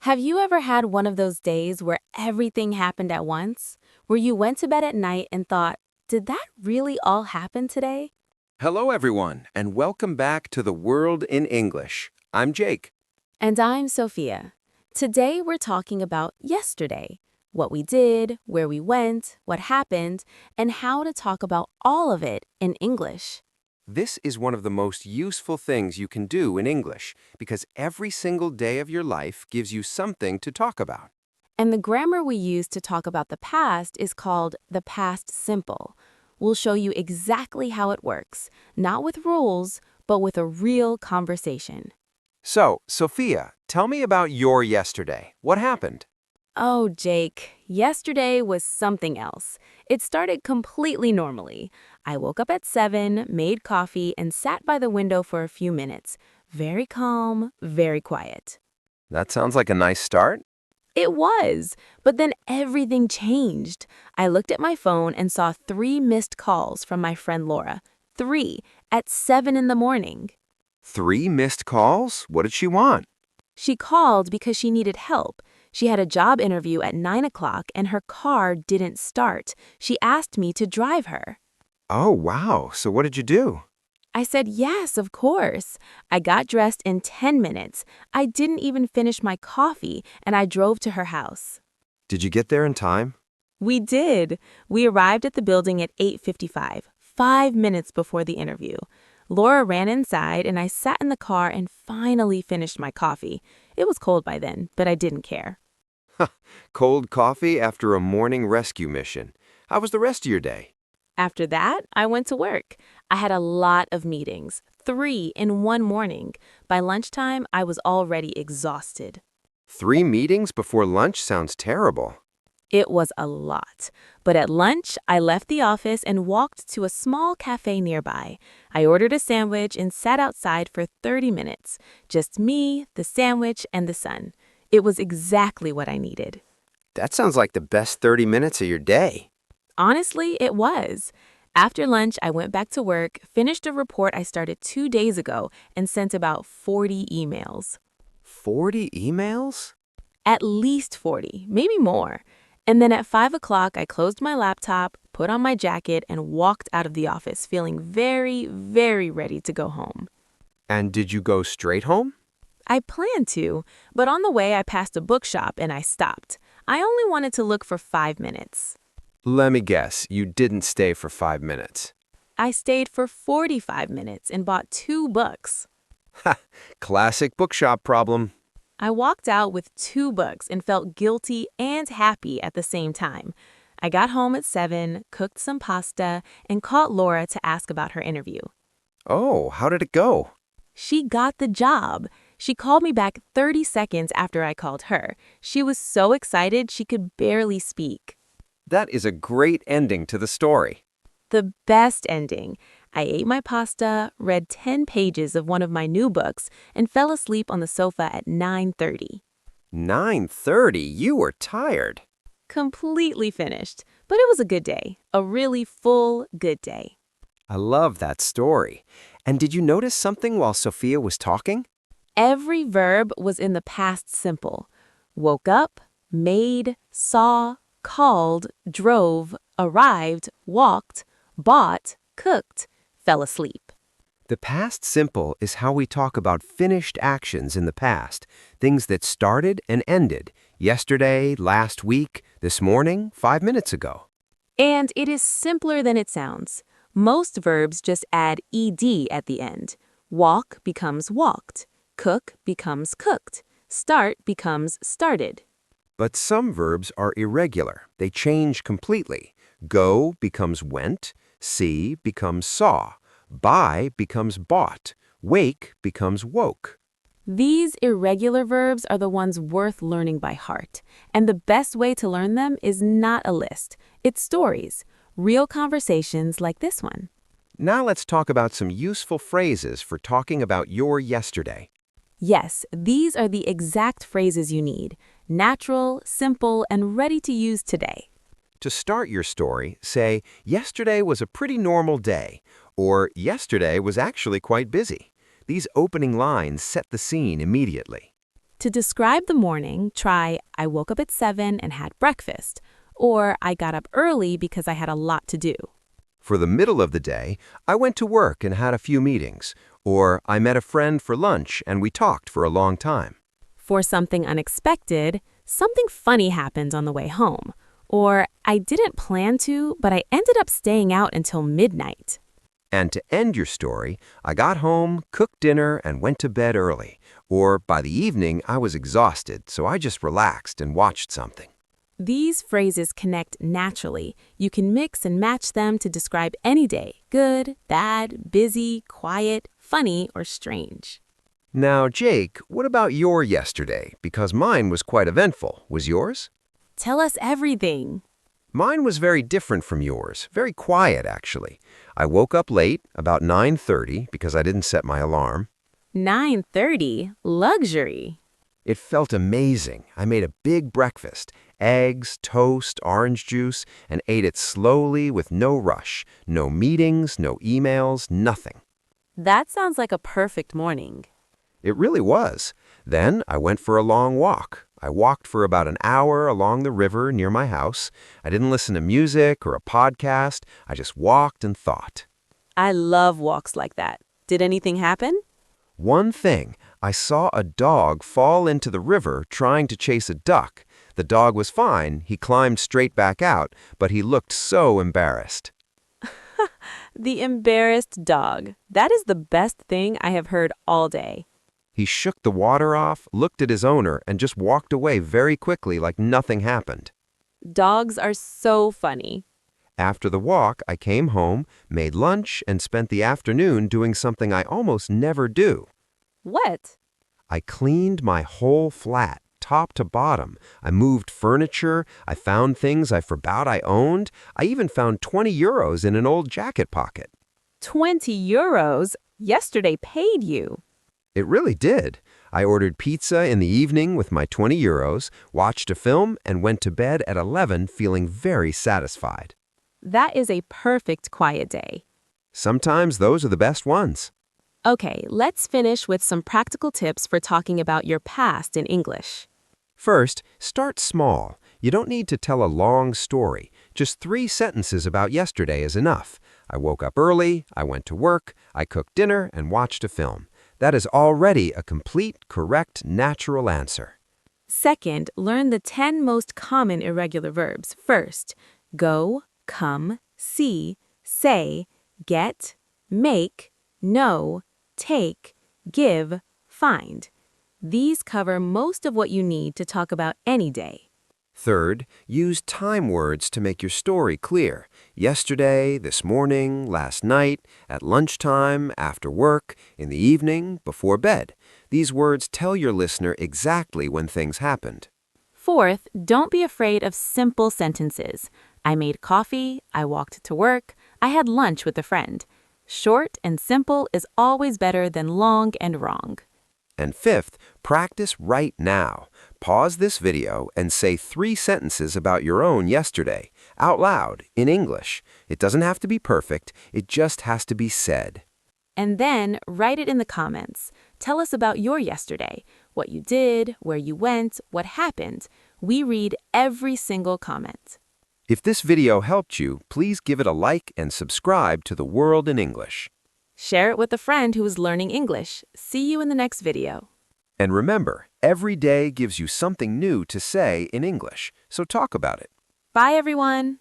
Have you ever had one of those days where everything happened at once? Where you went to bed at night and thought, did that really all happen today? Hello, everyone, and welcome back to The World in English. I'm Jake. And I'm Sophia. Today we're talking about yesterday. What we did, where we went, what happened, and how to talk about all of it in English. This is one of the most useful things you can do in English because every single day of your life gives you something to talk about. And the grammar we use to talk about the past is called the past simple. We'll show you exactly how it works, not with rules, but with a real conversation. So, Sophia, tell me about your yesterday. What happened? Oh, Jake, yesterday was something else. It started completely normally. I woke up at 7, made coffee, and sat by the window for a few minutes. Very calm, very quiet. That sounds like a nice start. It was, but then everything changed. I looked at my phone and saw 3 missed calls from my friend Laura. 3, at 7 in the morning. 3 missed calls? What did she want? She called because she needed help. She had a job interview at 9 o'clock and her car didn't start. She asked me to drive her. Oh, wow. So what did you do? I said, yes, of course. I got dressed in 10 minutes. I didn't even finish my coffee, and I drove to her house. Did you get there in time? We did. We arrived at the building at 8:55, 5 minutes before the interview. Laura ran inside, and I sat in the car and finally finished my coffee. It was cold by then, but I didn't care. Cold coffee after a morning rescue mission. How was the rest of your day? After that, I went to work. I had a lot of meetings, 3 in one morning. By lunchtime, I was already exhausted. 3 meetings before lunch sounds terrible. It was a lot. But at lunch, I left the office and walked to a small cafe nearby. I ordered a sandwich and sat outside for 30 minutes. Just me, the sandwich, and the sun. It was exactly what I needed. That sounds like the best 30 minutes of your day. Honestly, it was. After lunch, I went back to work, finished a report I started 2 days ago, and sent about 40 emails. 40 emails? At least 40, maybe more. And then at 5 o'clock, I closed my laptop, put on my jacket, and walked out of the office feeling very, very ready to go home. And did you go straight home? I planned to, but on the way I passed a bookshop and I stopped. I only wanted to look for 5 minutes. Let me guess, you didn't stay for 5 minutes. I stayed for 45 minutes and bought 2 books. Ha! Classic bookshop problem. I walked out with 2 books and felt guilty and happy at the same time. I got home at 7, cooked some pasta, and called Laura to ask about her interview. Oh, how did it go? She got the job. She called me back 30 seconds after I called her. She was so excited she could barely speak. That is a great ending to the story. The best ending. I ate my pasta, read 10 pages of one of my new books, and fell asleep on the sofa at 9:30. 9:30? You were tired. Completely finished, but it was a good day. A really full, good day. I love that story. And did you notice something while Sophia was talking? Every verb was in the past simple. Woke up, made, saw, called, drove, arrived, walked, bought, cooked, fell asleep. The past simple is how we talk about finished actions in the past, things that started and ended, yesterday, last week, this morning, 5 minutes ago. And it is simpler than it sounds. Most verbs just add ed at the end. Walk becomes walked. Cook becomes cooked. Start becomes started. But some verbs are irregular. They change completely. Go becomes went. See becomes saw. Buy becomes bought. Wake becomes woke. These irregular verbs are the ones worth learning by heart. And the best way to learn them is not a list. It's stories. Real conversations like this one. Now let's talk about some useful phrases for talking about your yesterday. Yes, these are the exact phrases you need. Natural, simple, and ready to use today. To start your story, say, yesterday was a pretty normal day, or yesterday was actually quite busy. These opening lines set the scene immediately. To describe the morning, try I woke up at 7 and had breakfast, or I got up early because I had a lot to do. For the middle of the day, I went to work and had a few meetings, or I met a friend for lunch and we talked for a long time. For something unexpected, something funny happened on the way home, or I didn't plan to, but I ended up staying out until midnight. And to end your story, I got home, cooked dinner, and went to bed early. Or by the evening, I was exhausted, so I just relaxed and watched something. These phrases connect naturally. You can mix and match them to describe any day: good, bad, busy, quiet, funny, or strange. Now, Jake, what about your yesterday? Because mine was quite eventful. Was yours? Tell us everything. Mine was very different from yours. Very quiet, actually. I woke up late, about 9:30, because I didn't set my alarm. 9:30? Luxury. It felt amazing. I made a big breakfast, eggs, toast, orange juice, and ate it slowly with no rush. No meetings, no emails, nothing. That sounds like a perfect morning. It really was. Then I went for a long walk. I walked for about an hour along the river near my house. I didn't listen to music or a podcast. I just walked and thought. I love walks like that. Did anything happen? One thing, I saw a dog fall into the river trying to chase a duck. The dog was fine. He climbed straight back out, but he looked so embarrassed. The embarrassed dog. That is the best thing I have heard all day. He shook the water off, looked at his owner, and just walked away very quickly like nothing happened. Dogs are so funny. After the walk, I came home, made lunch, and spent the afternoon doing something I almost never do. What? I cleaned my whole flat, top to bottom. I moved furniture. I found things I forgot I owned. I even found 20 euros in an old jacket pocket. 20 euros? Yesterday paid you. It really did. I ordered pizza in the evening with my 20 euros, watched a film, and went to bed at 11 feeling very satisfied. That is a perfect quiet day. Sometimes those are the best ones. Okay, let's finish with some practical tips for talking about your past in English. First, start small. You don't need to tell a long story. Just 3 sentences about yesterday is enough. I woke up early, I went to work, I cooked dinner, and watched a film. That is already a complete, correct, natural answer. Second, learn the 10 most common irregular verbs. First, go, come, see, say, get, make, know, take, give, find. These cover most of what you need to talk about any day. Third, use time words to make your story clear. Yesterday, this morning, last night, at lunchtime, after work, in the evening, before bed. These words tell your listener exactly when things happened. Fourth, don't be afraid of simple sentences. I made coffee, I walked to work, I had lunch with a friend. Short and simple is always better than long and wrong. And fifth, practice right now. Pause this video and say 3 sentences about your own yesterday, out loud, in English. It doesn't have to be perfect, it just has to be said. And then write it in the comments. Tell us about your yesterday, what you did, where you went, what happened. We read every single comment. If this video helped you, please give it a like and subscribe to The World in English. Share it with a friend who is learning English. See you in the next video. And remember, every day gives you something new to say in English, so talk about it. Bye, everyone.